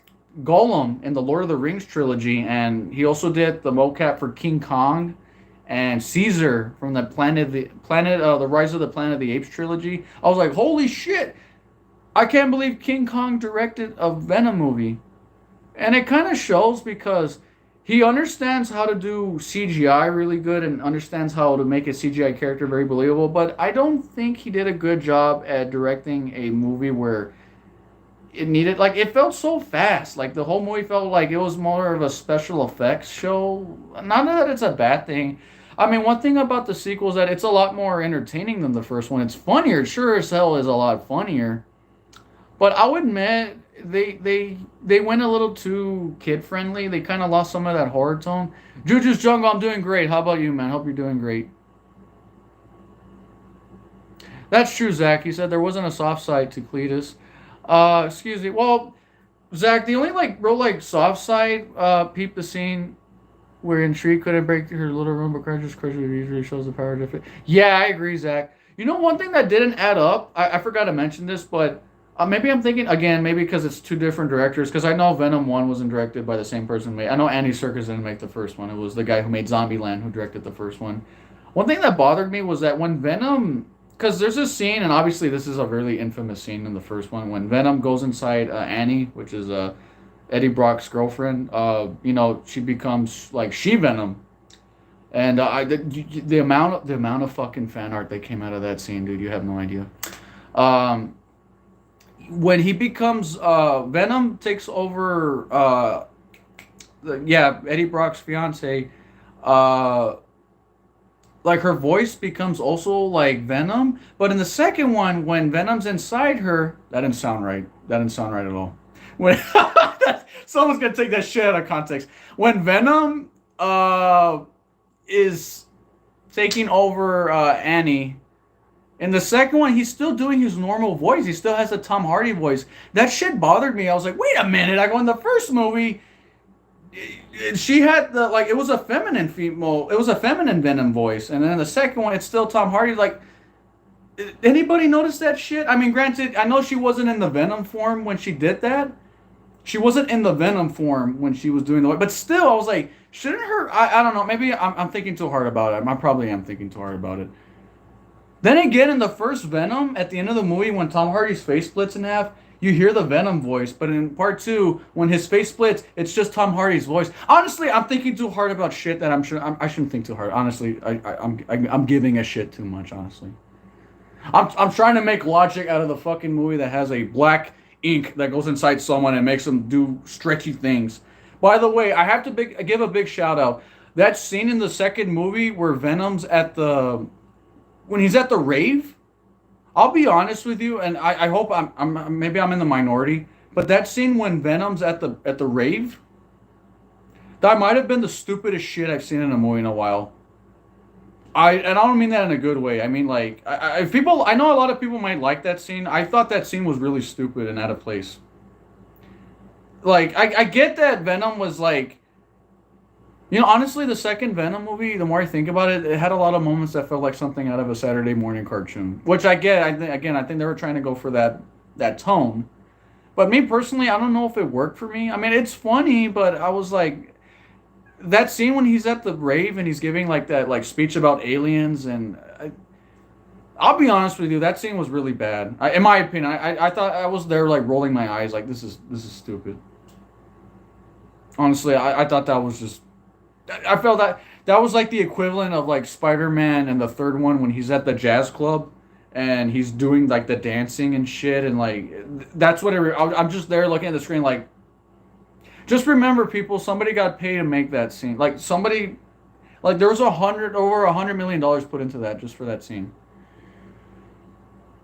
Gollum in the Lord of the Rings trilogy, and he also did the mocap for King Kong and Caesar from the Rise of the Planet of the Apes trilogy. I was like, holy shit! I can't believe King Kong directed a Venom movie. And it kind of shows because he understands how to do CGI really good and understands how to make a CGI character very believable. But I don't think he did a good job at directing a movie where it needed like it felt so fast. Like the whole movie felt like it was more of a special effects show. Not that it's a bad thing. I mean, one thing about the sequel is that it's a lot more entertaining than the first one. It's funnier, sure as hell is a lot funnier. But I'll admit they went a little too kid friendly. They kind of lost some of that horror tone. Juju's Jungle, I'm doing great. How about you, man? Hope you're doing great. That's true, Zach. He said there wasn't a soft side to Cletus. Excuse me. Well, Zach, the only like real like soft side peep the scene where Intrigue couldn't break through her little room, but Cruncher's Crusher usually shows the power different. Yeah, I agree, Zach. You know, one thing that didn't add up, I forgot to mention this, but maybe I'm thinking again, maybe because it's two different directors. Because I know Venom One wasn't directed by the same person. I know Andy Serkis didn't make the first one. It was the guy who made Zombieland who directed the first one. One thing that bothered me was that when Venom, because there's this scene, and obviously this is a really infamous scene in the first one when Venom goes inside Annie, which is Eddie Brock's girlfriend. She becomes like she Venom, and the amount of fucking fan art that came out of that scene, dude, you have no idea. Um, when he becomes Venom takes over. Yeah, Eddie Brock's fiance. Uh, like her voice becomes also like Venom, but in the second one, when Venom's inside her, that didn't sound right. That didn't sound right at all. When someone's gonna take that shit out of context. When Venom is taking over Annie. In the second one, he's still doing his normal voice. He still has a Tom Hardy voice. That shit bothered me. I was like, wait a minute. I go, in the first movie, she had the like it was a feminine female. It was a feminine Venom voice, and then in the second one, it's still Tom Hardy. Like, anybody notice that shit? I mean, granted, I know she wasn't in the Venom form when she did that. She wasn't in the Venom form when she was doing the, but still, I was like, shouldn't her? I don't know. Maybe I'm thinking too hard about it. I probably am thinking too hard about it. Then again, in the first Venom, at the end of the movie, when Tom Hardy's face splits in half, you hear the Venom voice. But in part two, when his face splits, it's just Tom Hardy's voice. Honestly, I'm thinking too hard about shit that I shouldn't think too hard. Honestly, I'm giving a shit too much. Honestly, I'm trying to make logic out of the fucking movie that has a black ink that goes inside someone and makes them do stretchy things. By the way, I have to give a big shout out. That scene in the second movie where Venom's at the when he's at the rave, I'll be honest with you, and I hope maybe I'm in the minority, but that scene when Venom's at the rave, that might have been the stupidest shit I've seen in a movie in a while. I don't mean that in a good way. I mean like if people I know a lot of people might like that scene. I thought that scene was really stupid and out of place. Like I get that Venom was like honestly, the second Venom movie, the more I think about it, it had a lot of moments that felt like something out of a Saturday morning cartoon. Which I get. I think they were trying to go for that tone. But me personally, I don't know if it worked for me. I mean, it's funny, but I was like, that scene when he's at the rave and he's giving like that like speech about aliens, and I'll be honest with you, that scene was really bad. In my opinion, I thought I was there like rolling my eyes, like this is stupid. Honestly, I thought that was just I felt that was like the equivalent of like Spider-Man and the third one when he's at the jazz club and he's doing like the dancing and shit, and like that's what I'm just there looking at the screen like, just remember people, somebody got paid to make that scene. Like somebody, like there was over $100 million put into that just for that scene.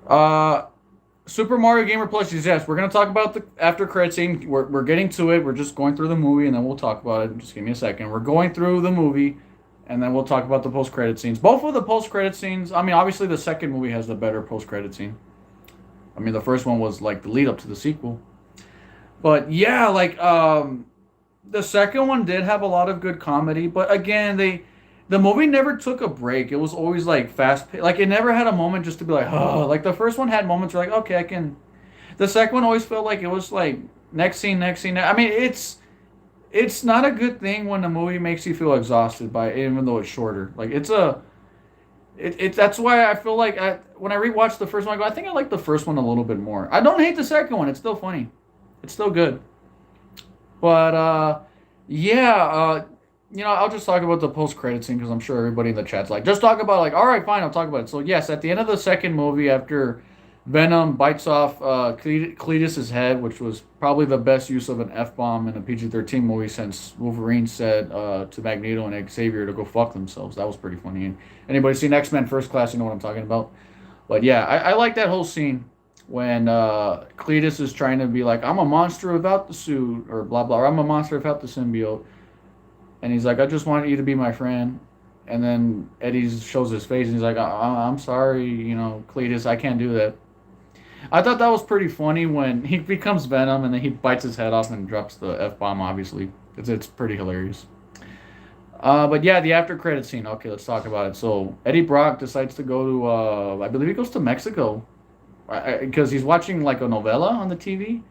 Uh, Super Mario Gamer Plus says, yes, we're going to talk about the after credit scene. We're getting to it. We're just going through the movie, and then we'll talk about it. Just give me a second. We're going through the movie, and then we'll talk about the post-credit scenes. Both of the post-credit scenes, I mean, obviously the second movie has the better post-credit scene. I mean, the first one was like the lead up to the sequel. But yeah, like the second one did have a lot of good comedy, but again, the movie never took a break. It was always like fast paced. Like it never had a moment just to be like, oh, like the first one had moments where like, okay, I can. The second one always felt like it was like next scene, next scene. I mean, it's not a good thing when the movie makes you feel exhausted by it, even though it's shorter. Like that's why I feel like when I rewatched the first one, I go, I think I like the first one a little bit more. I don't hate the second one. It's still funny. It's still good. But yeah, I'll just talk about the post credit scene because I'm sure everybody in the chat's like, just talk about like, all right, fine, I'll talk about it. So yes, at the end of the second movie, after Venom bites off Cletus's head, which was probably the best use of an F bomb in a PG-13 movie since Wolverine said to Magneto and Xavier to go fuck themselves. That was pretty funny. And anybody seen X-Men First Class, you know what I'm talking about. But yeah, I like that whole scene when Cletus is trying to be like, I'm a monster without the suit, or blah blah, or I'm a monster without the symbiote, and he's like, I just want you to be my friend, and then Eddie shows his face and he's like, I'm sorry, Cletus, I can't do that. I thought that was pretty funny when he becomes Venom and then he bites his head off and drops the F bomb. Obviously, it's pretty hilarious. But yeah, the after credit scene. Okay, let's talk about it. So Eddie Brock decides to go to, I believe he goes to Mexico because he's watching like a novella on the TV,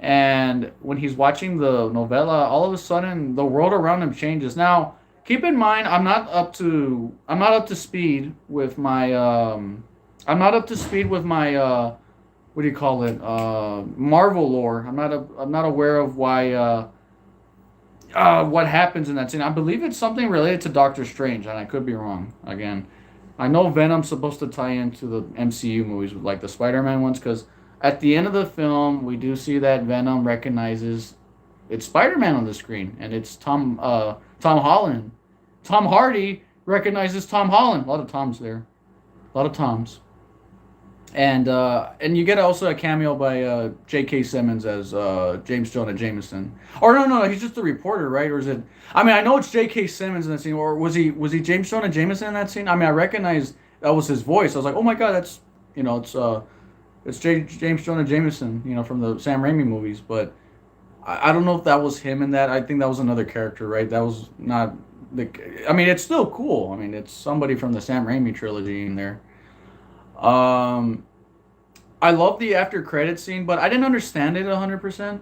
and when he's watching the novella, all of a sudden the world around him changes. Now, keep in mind, I'm not up to speed with my what do you call it? Marvel lore. I'm not aware of why what happens in that scene. I believe it's something related to Doctor Strange, and I could be wrong. Again, I know Venom's supposed to tie into the MCU movies, like the Spider-Man ones, because at the end of the film, we do see that Venom recognizes it's Spider-Man on the screen, and it's Tom Holland. Tom Hardy recognizes Tom Holland. A lot of Toms there. A lot of Toms. And you get also a cameo by J.K. Simmons as James Jonah Jameson. Or no, he's just a reporter, right? Or is it? I mean, I know it's J.K. Simmons in that scene. Or was he James Jonah Jameson in that scene? I mean, I recognized that was his voice. I was like, oh my god, that's it's James Jonah Jameson, from the Sam Raimi movies. But I don't know if that was him in that. I think that was another character, right? That was not the. I mean, it's still cool. I mean, it's somebody from the Sam Raimi trilogy in there. Um, I love the after credit scene, but I didn't understand it 100%.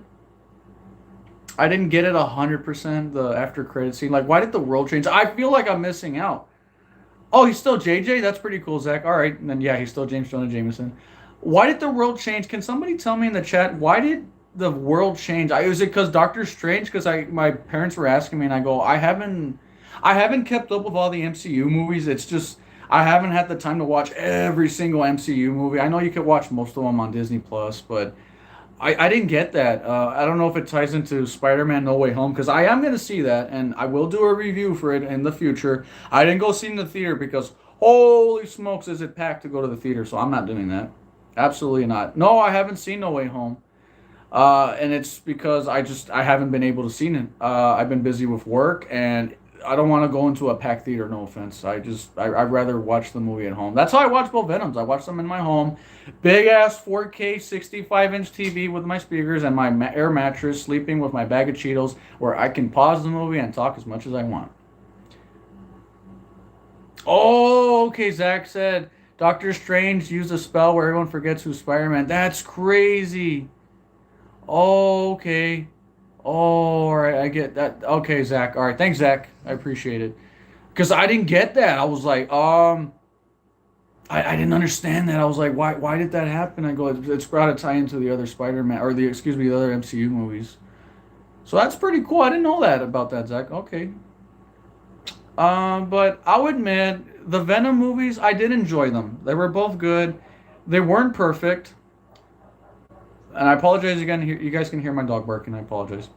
I didn't get it 100%. The after credit scene, like, why did the world change? I feel like I'm missing out. Oh, he's still JJ. That's pretty cool, Zach. All right, and then yeah, he's still James Jonah Jameson. Why did the world change? Can somebody tell me in the chat why did the world change? Is it because Doctor Strange? Because I my parents were asking me, and I go, I haven't kept up with all the MCU movies. It's just I haven't had the time to watch every single MCU movie. I know you could watch most of them on Disney Plus, but I didn't get that. I don't know if it ties into Spider-Man No Way Home because I am going to see that and I will do a review for it in the future. I didn't go see it in the theater because holy smokes is it packed to go to the theater, so I'm not doing that. Absolutely not. No, I haven't seen No Way Home. And it's because I haven't been able to see it. I've been busy with work, and I don't want to go into a packed theater. No offense. I'd rather watch the movie at home. That's how I watch both Venoms. I watch them in my home, big ass 4K 65-inch TV with my speakers and my air mattress, sleeping with my bag of Cheetos, where I can pause the movie and talk as much as I want. Oh, okay. Zach said Doctor Strange used a spell where everyone forgets who's Spider-Man. That's crazy. Oh, okay. Oh, all right, I get that. Okay, Zach. All right, thanks, Zach. I appreciate it. Because I didn't get that. I was like, I didn't understand that. I was like, why did that happen? I go, it's got to tie into the other Spider-Man or the other MCU movies. So that's pretty cool. I didn't know that about that, Zach. Okay. But I'll admit, the Venom movies, I did enjoy them. They were both good. They weren't perfect. And I apologize again. You guys can hear my dog barking. I apologize.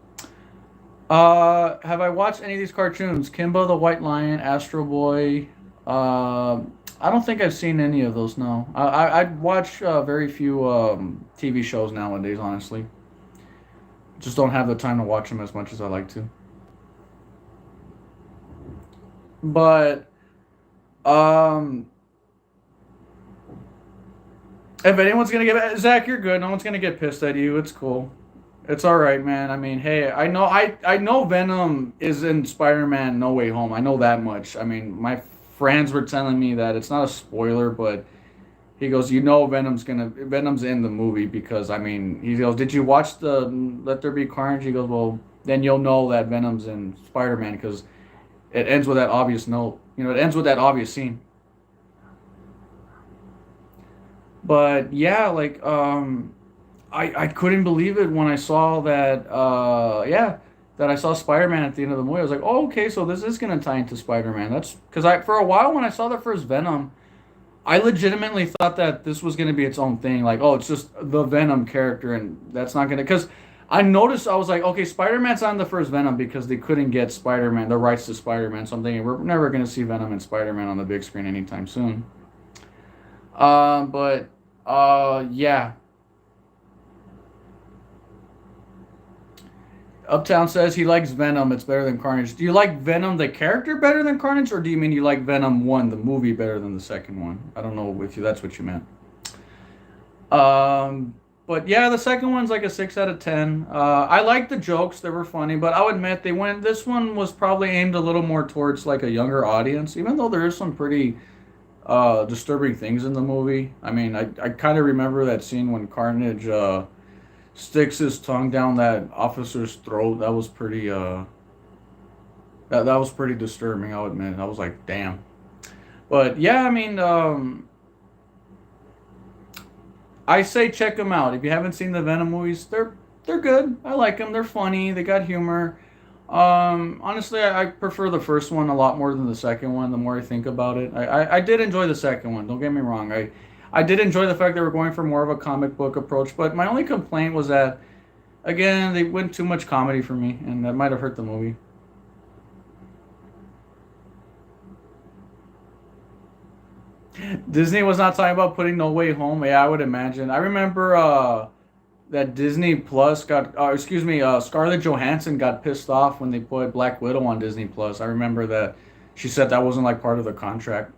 Have I watched any of these cartoons? Kimbo the White Lion, Astro Boy. I don't think I've seen any of those. No, I watch very few TV shows nowadays. Honestly, just don't have the time to watch them as much as I like to. But um, if anyone's gonna get Zach, you're good. No one's gonna get pissed at you. It's cool. It's all right, man. I mean, hey, I know Venom is in Spider-Man No Way Home. I know that much. I mean, my friends were telling me that it's not a spoiler, but he goes, Venom's in the movie because I mean, he goes, did you watch the Let There Be Carnage? He goes, well, then you'll know that Venom's in Spider-Man because it ends with that obvious note. It ends with that obvious scene. But yeah, like I couldn't believe it when I saw that that I saw Spider-Man at the end of the movie. I was like, oh, okay, so this is gonna tie into Spider-Man. That's because I for a while when I saw the first Venom, I legitimately thought that this was gonna be its own thing. Like, oh, it's just the Venom character, and that's not gonna because. I noticed I was like, okay, Spider-Man's on the first Venom because they couldn't get Spider-Man, the rights to Spider-Man. So I'm thinking we're never going to see Venom and Spider-Man on the big screen anytime soon. But yeah. Uptown says he likes Venom. It's better than Carnage. Do you like Venom the character better than Carnage, or do you mean you like Venom 1, the movie, better than the second one? I don't know if that's what you meant. But yeah, the second one's like a 6 out of 10. I like the jokes; they were funny, but I'll admit they went. This one was probably aimed a little more towards like a younger audience, even though there is some pretty disturbing things in the movie. I mean, I kind of remember that scene when Carnage sticks his tongue down that officer's throat. That was pretty that was pretty disturbing. I'll admit. I was like, damn. But yeah, I mean, I say check them out. If you haven't seen the Venom movies, they're good. I like them. They're funny. They got humor. Honestly, I prefer the first one a lot more than the second one. The more I think about it, I did enjoy the second one. Don't get me wrong. I did enjoy the fact they were going for more of a comic book approach. But my only complaint was that again they went too much comedy for me, and that might have hurt the movie. Disney was not talking about putting No Way Home. Yeah, I would imagine. I remember that Disney Plus got, excuse me, Scarlett Johansson got pissed off when they put Black Widow on Disney Plus. I remember that she said that wasn't like part of the contract.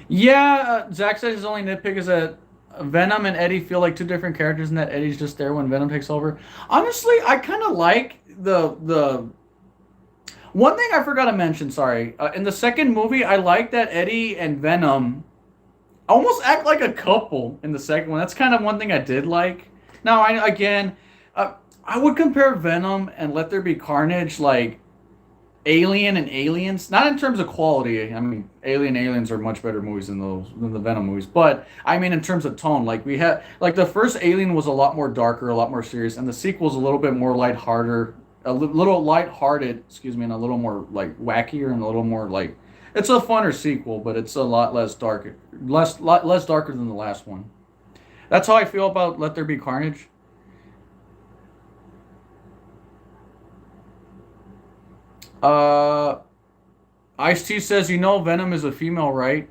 Yeah, Zach said his only nitpick is that Venom and Eddie feel like two different characters, and that Eddie's just there when Venom takes over. Honestly, I kind of like the one thing I forgot to mention. Sorry, in the second movie, I like that Eddie and Venom almost act like a couple in the second one. That's kind of one thing I did like. Now, I would compare Venom and Let There Be Carnage like Alien and Aliens, not in terms of quality. I mean, Aliens are much better movies than the Venom movies. But I mean, in terms of tone, like we had, like the first Alien was a lot more darker, a lot more serious, and the sequel's a little bit more lighthearted, little lighthearted, excuse me, and a little more like wackier and a little more like it's a funner sequel, but it's a lot less dark, lot less darker than the last one. That's how I feel about Let There Be Carnage. Uh, Ice T says, you know, Venom is a female, right?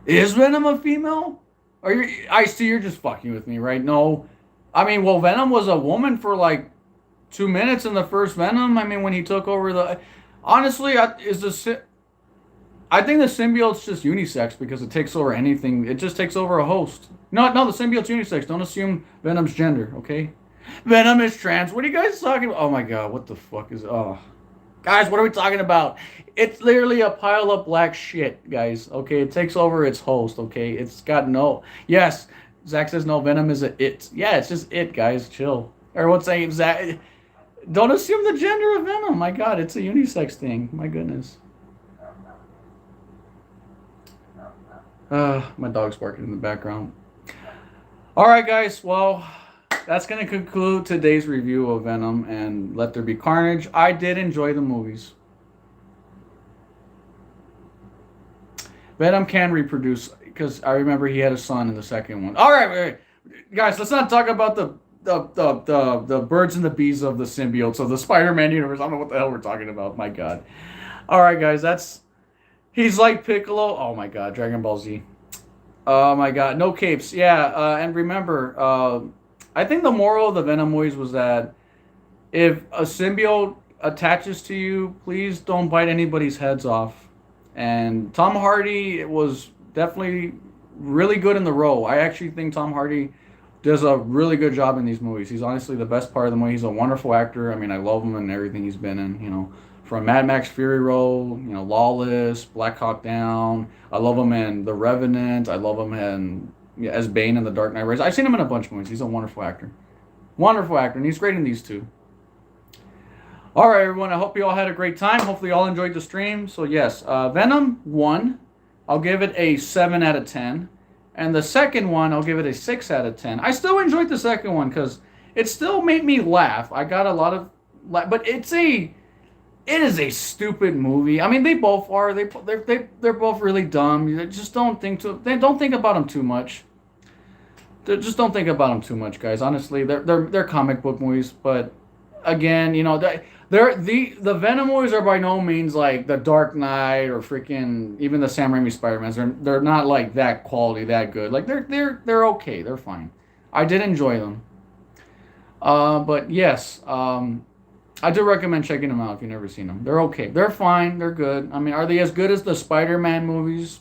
Is Venom a female? Are you Ice T? You're just fucking with me, right? No, I mean, well, Venom was a woman for like 2 minutes in the first Venom. I mean, when he took over the, honestly, I think the symbiote's just unisex because it takes over anything. It just takes over a host. No, no, the symbiote's unisex. Don't assume Venom's gender, okay? Venom is trans. What are you guys talking about? Oh my god, what the fuck is? Oh, guys, what are we talking about? It's literally a pile of black shit, guys. Okay, it takes over its host. Okay, it's got no. Yes, Zach says no. Venom is a it. Yeah, it's just it, guys. Chill. Everyone's saying Zach. Don't assume the gender of Venom. My god, it's a unisex thing. My goodness. My dog's barking in the background. All right, guys. Well, that's going to conclude today's review of Venom and Let There Be Carnage. I did enjoy the movies. Venom can reproduce because I remember he had a son in the second one. All right, wait, wait. Guys, let's not talk about the birds and the bees of the symbiotes of the Spider-Man universe. I don't know what the hell we're talking about. My God. All right, guys. He's like Piccolo. Oh my God, Dragon Ball Z. Oh my God, no capes. Yeah, and remember, I think the moral of the Venom movies was that if a symbiote attaches to you, please don't bite anybody's heads off. And Tom Hardy was definitely really good in the role. I actually think Tom Hardy does a really good job in these movies. He's honestly the best part of the movie. He's a wonderful actor. I mean, I love him and everything he's been in. You know, from Mad Max Fury Road, you know, Lawless, Black Hawk Down. I love him in The Revenant. I love him in yeah, as Bane in The Dark Knight Rises. I've seen him in a bunch of movies. He's a wonderful actor. Wonderful actor, and he's great in these two. All right, everyone. I hope you all had a great time. Hopefully, you all enjoyed the stream. So, yes, Venom 1, I'll give it a 7 out of 10. And the second one, I'll give it a 6 out of 10. I still enjoyed the second one because it still made me laugh. I got a lot of but it is a stupid movie. I mean, they both are. They're both really dumb. You just don't think about them too much. Just don't think about them too much, guys. Honestly, they're comic book movies, but again, you know, the Venom movies are by no means like the Dark Knight or freaking even the Sam Raimi Spider-Mans. They're not like that quality, that good. Like they're okay. They're fine. I did enjoy them. But yes, I do recommend checking them out if you've never seen them. They're okay. They're fine. They're good. I mean, are they as good as the Spider-Man movies?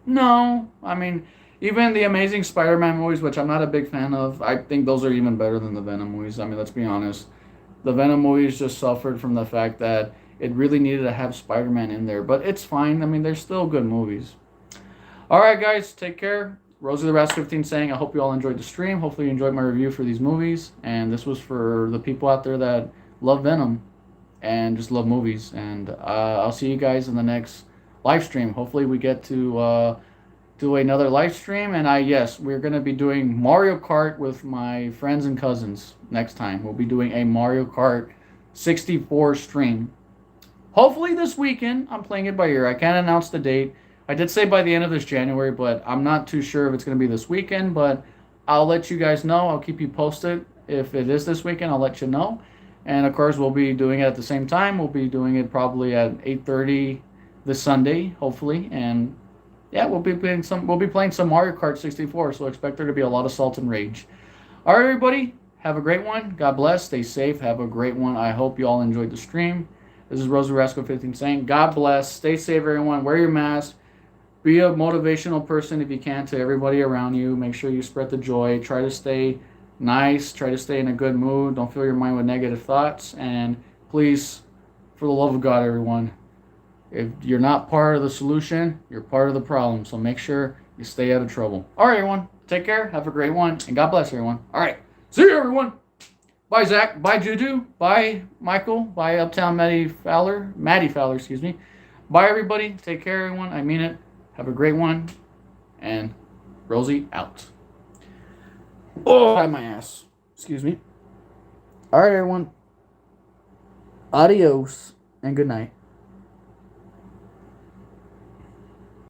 No. I mean, even the Amazing Spider-Man movies, which I'm not a big fan of, I think those are even better than the Venom movies. I mean, let's be honest. The Venom movies just suffered from the fact that it really needed to have Spider-Man in there. But it's fine. I mean, they're still good movies. All right, guys. Take care. Rosy the Ras 15 saying, I hope you all enjoyed the stream. Hopefully you enjoyed my review for these movies. And this was for the people out there that love Venom and just love movies. And I'll see you guys in the next live stream. Hopefully we get to do another live stream. And yes, we're going to be doing Mario Kart with my friends and cousins next time. We'll be doing a Mario Kart 64 stream. Hopefully this weekend. I'm playing it by ear. I can't announce the date. I did say by the end of this January, but I'm not too sure if it's going to be this weekend. But I'll let you guys know. I'll keep you posted. If it is this weekend, I'll let you know. And of course, we'll be doing it at the same time. We'll be doing it probably at 8:30 this Sunday, hopefully. And yeah, we'll be playing some Mario Kart 64. So expect there to be a lot of salt and rage. All right, everybody. Have a great one. God bless. Stay safe. Have a great one. I hope you all enjoyed the stream. This is Rosy Rascal 15 saying, God bless. Stay safe, everyone. Wear your mask. Be a motivational person if you can to everybody around you. Make sure you spread the joy. Try to stay nice. Try to stay in a good mood. Don't fill your mind with negative thoughts. And please, for the love of God, everyone, if you're not part of the solution, you're part of the problem. So make sure you stay out of trouble. All right, everyone. Take care. Have a great one. And God bless everyone. All right. See you, everyone. Bye, Zach. Bye, Juju. Bye, Michael. Bye, Uptown Maddie Fowler. Excuse me. Bye, everybody. Take care, everyone. I mean it. Have a great one. And Rosy out. Oh, my ass. Excuse me. All right, everyone. Adios and good night.